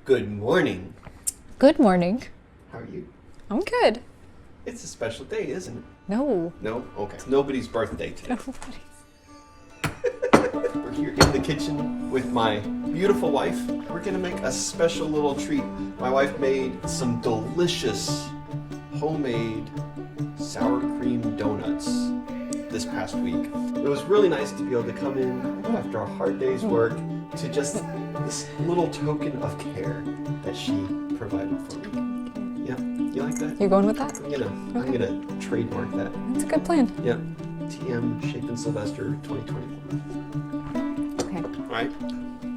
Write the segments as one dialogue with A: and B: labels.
A: Good morning.
B: Good morning.
A: How are you?
B: I'm good.
A: It's a special day, isn't it?
B: No.
A: No? Okay. It's nobody's birthday today.
B: Nobody's.
A: We're here in the kitchen with my beautiful wife. We're gonna make a special little treat. My wife made some delicious homemade sour cream donuts this past week. It was really nice to be able to come in after a hard day's work to just this little token of care that she provided for me. Yeah, you like that?
B: You're going with that?
A: I'm gonna trademark that.
B: That's a good plan.
A: Yeah, TM Shaken Sylvester 2024.
B: Okay.
A: All right,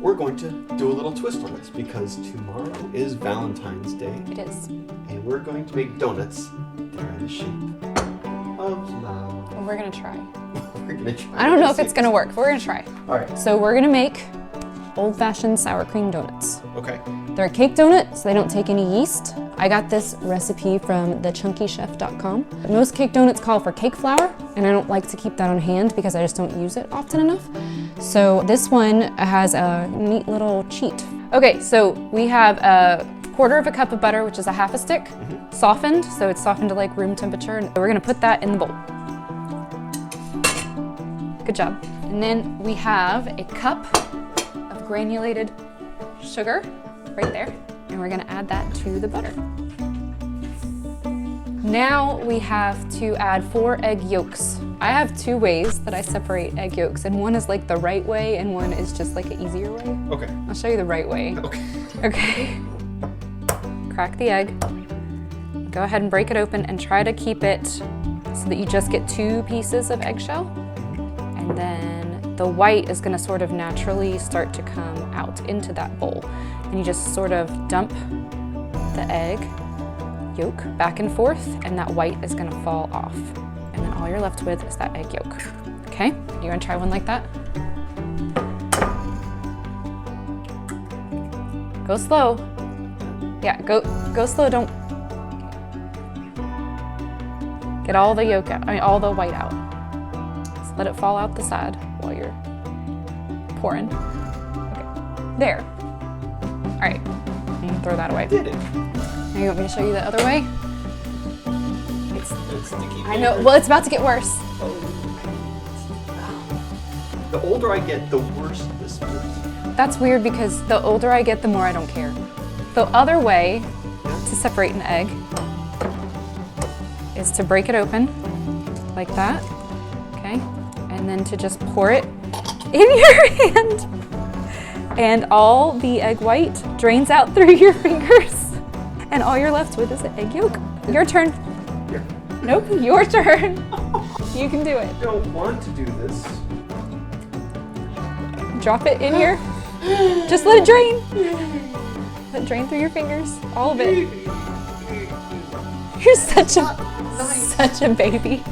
A: we're going to do a little twist on this because tomorrow is Valentine's Day.
B: It is.
A: And we're going to make donuts that are in the shape of love.
B: Well, we're gonna try.
A: We're gonna try.
B: I don't know if it's gonna work, but we're gonna try.
A: All right.
B: So we're gonna make old-fashioned sour cream donuts.
A: Okay.
B: They're a cake donut, so they don't take any yeast. I got this recipe from thechunkychef.com. Most cake donuts call for cake flour, and I don't like to keep that on hand because I just don't use it often enough. So this one has a neat little cheat. Okay, so we have a quarter of a cup of butter, which is a half a stick, softened, so it's softened to like room temperature, and we're gonna put that in the bowl. Good job. And then we have a cup of granulated sugar right there, and we're gonna add that to the butter. Now we have to add 4 egg yolks. I have 2 ways that I separate egg yolks, and one is like the right way and one is just like an easier way.
A: Okay.
B: I'll show you the right way.
A: Okay.
B: Okay. Crack the egg. Go ahead and break it open and try to keep it so that you just get 2 pieces of eggshell. And then the white is gonna sort of naturally start to come out into that bowl. And you just sort of dump the egg yolk back and forth, and that white is gonna fall off. And then all you're left with is that egg yolk. Okay, you wanna try one like that? Go slow. Yeah, go slow, don't. Get all the yolk out, all the white out. Just let it fall out the side while you're pouring. Okay, there. All right, you can throw that away.
A: Did it?
B: Now you want me to show you the other way?
A: It's sticky.
B: I know, well, it's about to get worse.
A: The older I get, the worse this is.
B: That's weird because the older I get, the more I don't care. The other way to separate an egg is to break it open like that, okay? And then to just pour it in your hand. And all the egg white drains out through your fingers. And all you're left with is the egg yolk. Your turn.
A: Here.
B: Nope, your turn. You can do it.
A: I don't want to do this.
B: Drop it in here. Just let it drain. Let it drain through your fingers. All of it. You're such a baby.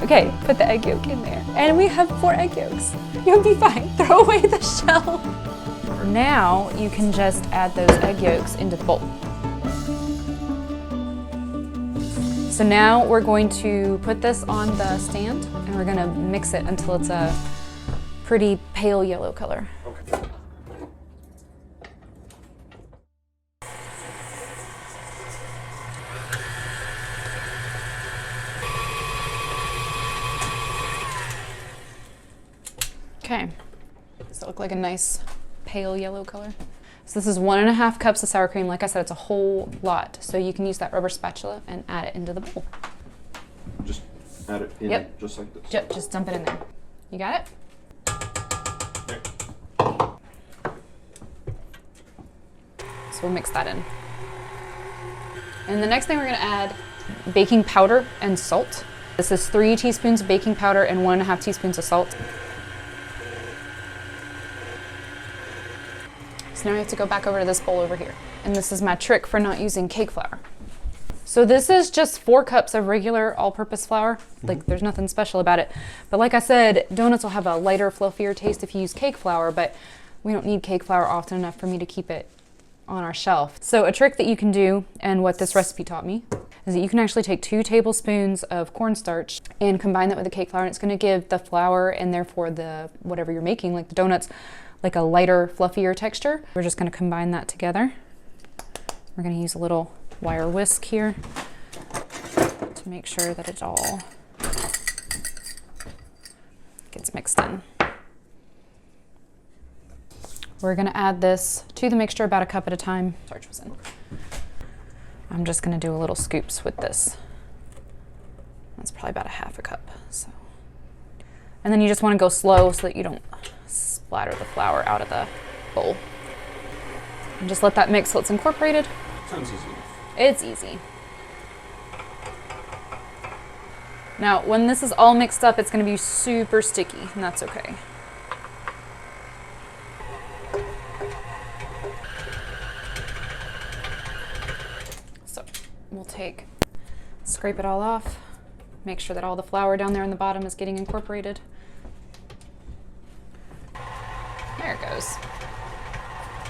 B: Okay, put the egg yolk in there. And we have 4 egg yolks. You'll be fine. Throw away the shell. Now you can just add those egg yolks into the bowl. So now we're going to put this on the stand and we're gonna mix it until it's a pretty pale yellow color.
A: Okay.
B: Okay, does it look like a nice pale yellow color? So this is 1.5 cups of sour cream. Like I said, it's a whole lot. So you can use that rubber spatula and add it into the bowl.
A: Just add it in,
B: Yep.
A: just like this.
B: Just dump it in there. You got it?
A: There.
B: So we'll mix that in. And the next thing we're gonna add baking powder and salt. This is 3 teaspoons of baking powder and 1.5 teaspoons of salt. So now we have to go back over to this bowl over here. And this is my trick for not using cake flour. So this is just 4 cups of regular all-purpose flour. Like there's nothing special about it. But like I said, donuts will have a lighter, fluffier taste if you use cake flour, but we don't need cake flour often enough for me to keep it on our shelf. So a trick that you can do, and what this recipe taught me, is that you can actually take 2 tablespoons of cornstarch and combine that with the cake flour, and it's gonna give the flour and therefore the whatever you're making, like the donuts, like a lighter, fluffier texture. We're just gonna combine that together. We're gonna use a little wire whisk here to make sure that it all gets mixed in. We're gonna add this to the mixture about a cup at a time. Starch was in. I'm just gonna do a little scoops with this. That's probably about a half a cup. So, and then you just wanna go slow so that you don't splatter the flour out of the bowl. And just let that mix till it's incorporated.
A: Sounds easy enough.
B: It's easy. Now, when this is all mixed up, it's gonna be super sticky, and that's okay. So, we'll scrape it all off, make sure that all the flour down there in the bottom is getting incorporated. There it goes.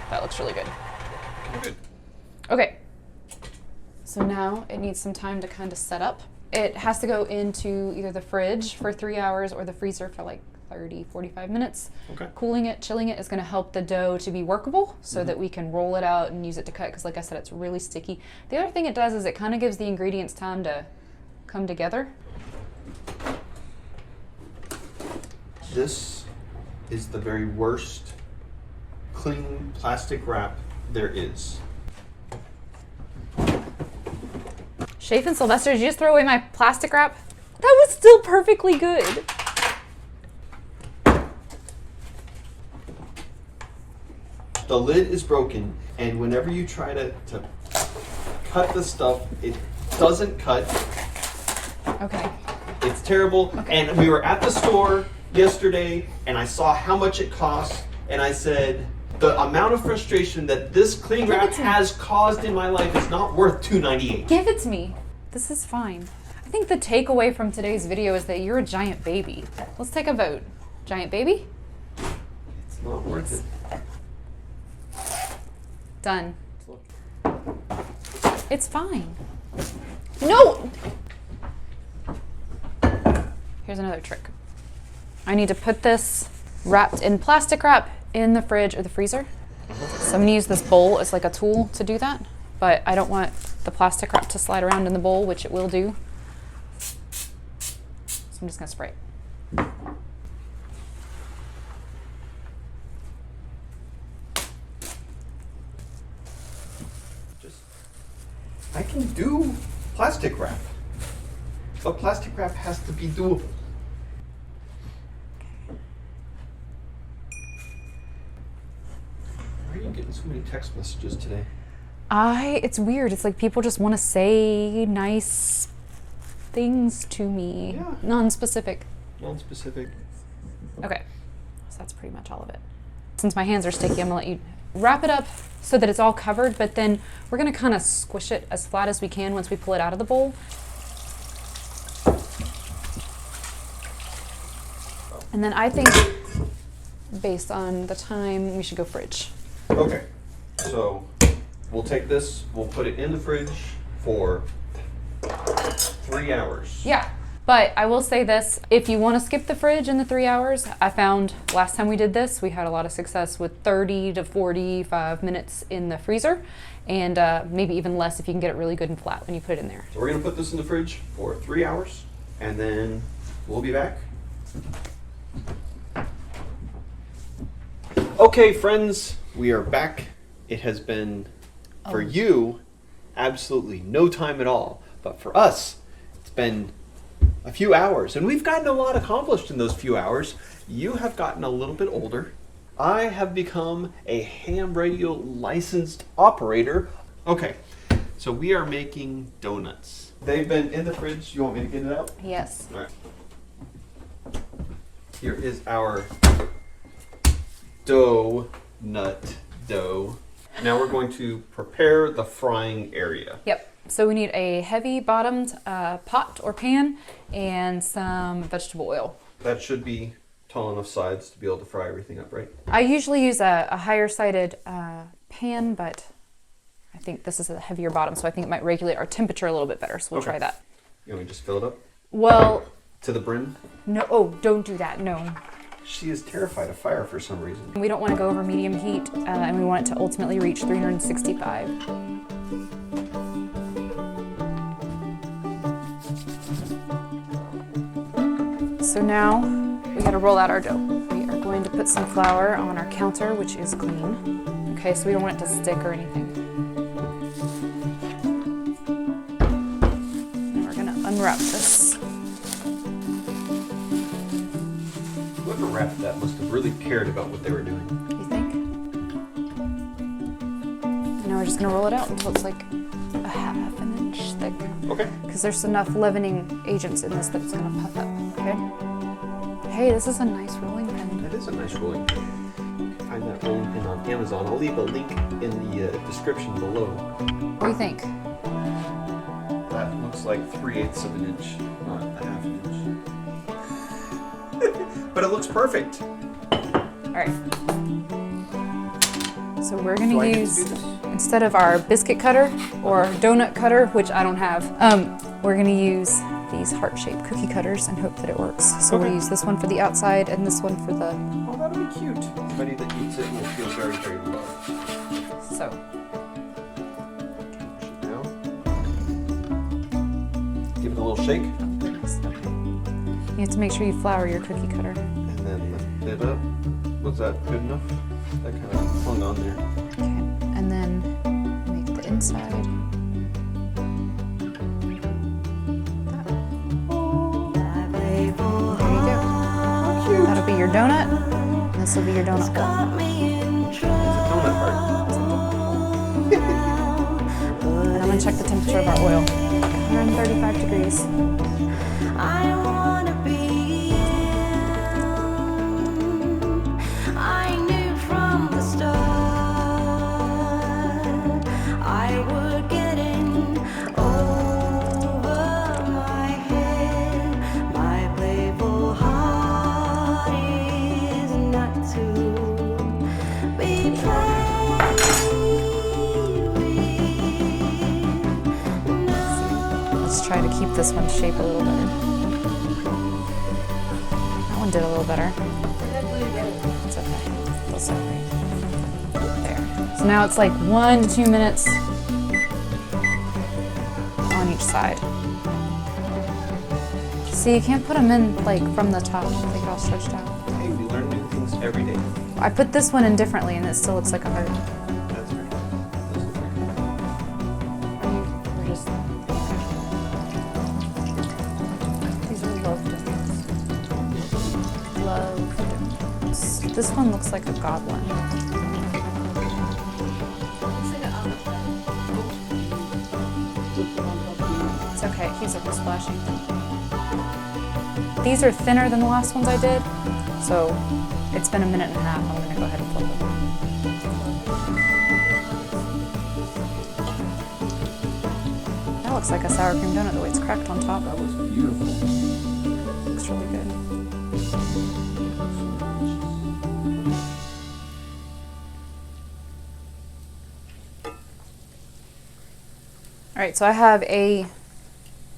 B: That looks really good.
A: Good.
B: Okay, so now it needs some time to kind of set up. It has to go into either the fridge for 3 hours or the freezer for like 30, 45 minutes.
A: Okay.
B: Cooling it, chilling it is going to help the dough to be workable so that we can roll it out and use it to cut, because like I said, it's really sticky. The other thing it does is it kind of gives the ingredients time to come together.
A: This is the very worst clean plastic wrap there is.
B: Shafe and Sylvester, did you just throw away my plastic wrap? That was still perfectly good.
A: The lid is broken, and whenever you try to cut the stuff, it doesn't cut.
B: Okay.
A: It's terrible.
B: Okay.
A: And we were at the store yesterday, and I saw how much it cost, and I said, the amount of frustration that this cling wrap has caused in my life is not worth $2.98.
B: Give it to me. This is fine. I think the takeaway from today's video is that you're a giant baby. Let's take a vote. Giant baby?
A: It's not worth it.
B: Done. It's fine. No! Here's another trick. I need to put this wrapped in plastic wrap in the fridge or the freezer. So I'm gonna use this bowl as like a tool to do that, but I don't want the plastic wrap to slide around in the bowl, which it will do. So I'm just gonna spray it.
A: I can do plastic wrap, but plastic wrap has to be doable. Why are you getting so many text messages today?
B: It's weird. It's like people just want to say nice things to me.
A: Yeah.
B: Non-specific.
A: Non-specific.
B: Okay. So that's pretty much all of it. Since my hands are sticky, I'm gonna let you wrap it up so that it's all covered, but then we're gonna kind of squish it as flat as we can once we pull it out of the bowl. And then I think, based on the time, we should go fridge.
A: Okay, so we'll take this, we'll put it in the fridge for 3 hours.
B: Yeah, but I will say this, if you want to skip the fridge in the 3 hours, I found last time we did this, we had a lot of success with 30 to 45 minutes in the freezer, and maybe even less if you can get it really good and flat when you put it in there.
A: So we're gonna put this in the fridge for 3 hours, and then we'll be back. Okay, friends, we are back. It has been, for you, absolutely no time at all. But for us, it's been a few hours. And we've gotten a lot accomplished in those few hours. You have gotten a little bit older. I have become a ham radio licensed operator. Okay, so we are making donuts. They've been in the fridge. You want me to get it out?
B: Yes.
A: All right. Here is our donut dough. Now we're going to prepare the frying area.
B: Yep. So we need a heavy bottomed pot or pan and some vegetable oil.
A: That should be tall enough sides to be able to fry everything up, right?
B: I usually use a higher sided pan, but I think this is a heavier bottom, so I think it might regulate our temperature a little bit better, so we'll try that.
A: You want me to just fill it up?
B: Well,
A: To the brim?
B: no, oh, don't do that, no.
A: She is terrified of fire for some reason.
B: We don't want to go over medium heat, and we want it to ultimately reach 365. So now we got to roll out our dough. We are going to put some flour on our counter, which is clean. Okay, so we don't want it to stick or anything. And we're going to unwrap this.
A: Whoever wrapped that must have really cared about what they were doing.
B: You think? And now we're just going to roll it out until it's like a half an inch thick.
A: Okay.
B: Because there's enough leavening agents in this that it's going to puff up, okay? Hey, this is a nice rolling pin.
A: That is a nice rolling pin. You can find that rolling pin on Amazon. I'll leave a link in the description below.
B: What do you think?
A: That looks like 3/8 of an inch, not a half an inch. But it looks perfect.
B: All right. So we're going
A: Do I
B: to
A: get to
B: use,
A: do this?
B: instead of our biscuit cutter or donut cutter, which I don't have, we're going to use these heart-shaped cookie cutters and hope that it works. So we'll
A: Okay.
B: use this one for the outside and this one for the,
A: Oh, that'll be cute. Anybody that eats it will feel very, very loved.
B: so.
A: Push it down. Give it a little shake,
B: You have to make sure you flour your cookie cutter.
A: and then lift it up. Was that good enough? That kind of hung on there.
B: Okay. And then make the inside. There you go.
A: How cute!
B: That'll be your donut. And this will be your donut hole.
A: It's a donut heart.
B: And I'm gonna check the temperature of our oil. 135 degrees.
C: I wanna be in. I knew from the start I would get in over my head. My playful heart is not to be played with. No.
B: Let's try to keep this one shape a little better. That one did a little better. It's okay. They'll separate. There. So now it's like 1 to 2 minutes on each side. See, you can't put them in like from the top. They get all stretched out.
A: Hey, we learn new things every day.
B: I put this one in differently and it still looks like a heart.
A: That's right. Those look like
B: We're just... These are love donuts. Love donuts. This one looks like a goblin. It's okay, it keeps it from splashing. These are thinner than the last ones I did, so it's been a minute and a half. I'm gonna go ahead and flip it. That looks like a sour cream donut the way it's cracked on top.
A: That was beautiful.
B: Looks really good. All right, so I have a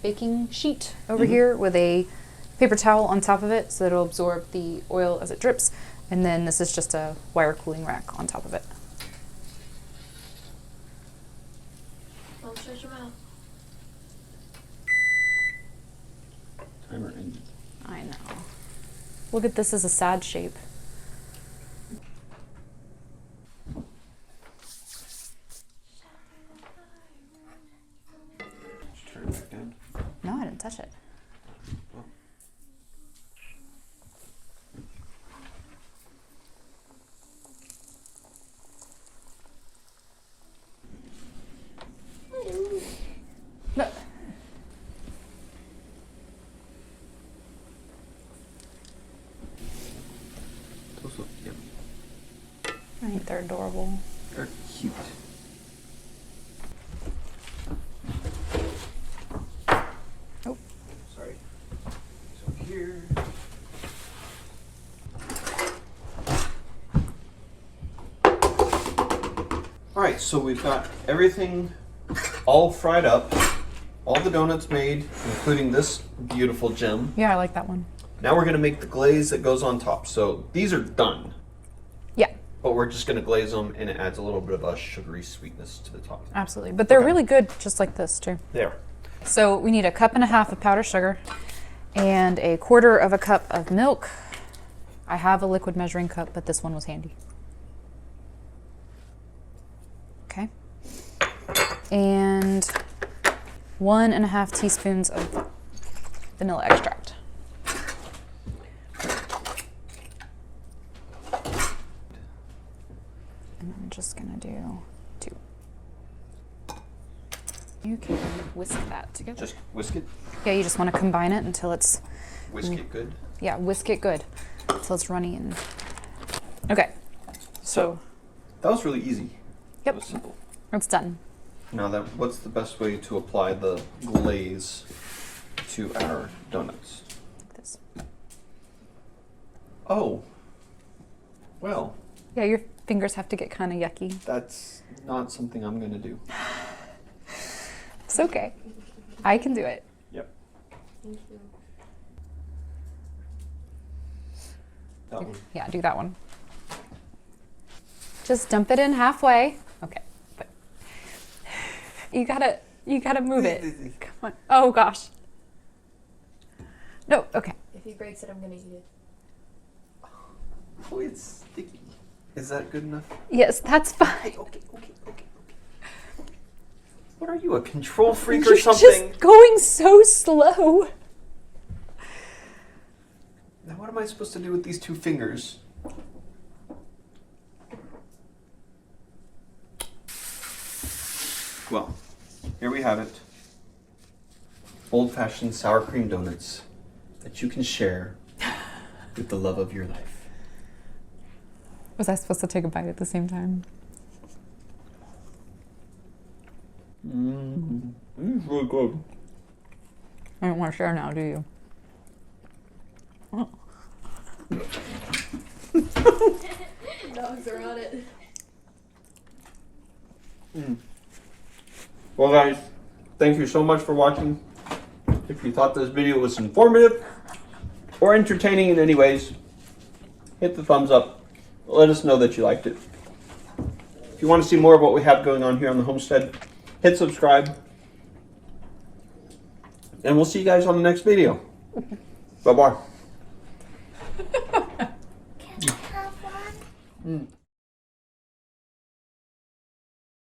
B: baking sheet over here with a paper towel on top of it so that it'll absorb the oil as it drips. And then this is just a wire cooling rack on top of it.
C: Don't shut your mouth.
A: Timer ended.
B: I know. Look at this as a sad shape.
A: Turn it back down.
B: No, I didn't touch it.
A: Oh.
B: No.
A: Those look yummy.
B: I think they're adorable.
A: They're cute.
B: Oh.
A: Sorry. So here. All right, so we've got everything all fried up, all the donuts made, including this beautiful gem.
B: Yeah, I like that one.
A: Now we're gonna make the glaze that goes on top. So these are done,
B: Yeah,
A: but we're just gonna glaze them, and it adds a little bit of a sugary sweetness to the top.
B: absolutely. But they're
A: Okay.
B: really good just like this too.
A: There.
B: So we need 1.5 cups of powdered sugar and 1/4 cup of milk. I have a liquid measuring cup, but this one was handy. Okay. And 1.5 teaspoons of vanilla extract. And I'm just gonna do 2. You can whisk that together.
A: Just whisk it.
B: Yeah, you just want to combine it until it's,
A: Whisk it good.
B: yeah, whisk it good until it's runny and. Okay, so
A: That was really easy.
B: Yep.
A: That was simple.
B: it's done.
A: Now what's the best way to apply the glaze to our donuts?
B: Like this.
A: Oh. Well,
B: Yeah, your fingers have to get kind of yucky.
A: that's not something I'm gonna do.
B: It's okay. I can do it.
A: Yep. That one.
B: Yeah, do that one. Just dump it in halfway. Okay, but you gotta move it. Come on. Oh gosh. No. Okay.
D: If he breaks it, I'm gonna eat it.
A: Oh, it's sticky. Is that good enough?
B: Yes, that's fine.
A: Okay. What are you, a control freak
B: You're
A: or something?
B: just going so slow.
A: Now what am I supposed to do with these 2 fingers? Well, here we have it. Old-fashioned sour cream donuts that you can share with the love of your life.
B: Was I supposed to take a bite at the same time?
A: It's really good.
B: I don't want to share now, do you? Oh.
D: Dogs are on it.
A: Well guys, thank you so much for watching. If you thought this video was informative or entertaining in any ways, hit the thumbs up. Let us know that you liked it. If you want to see more of what we have going on here on the Homestead, hit subscribe. And we'll see you guys on the next video. Bye-bye.
C: Can I have one?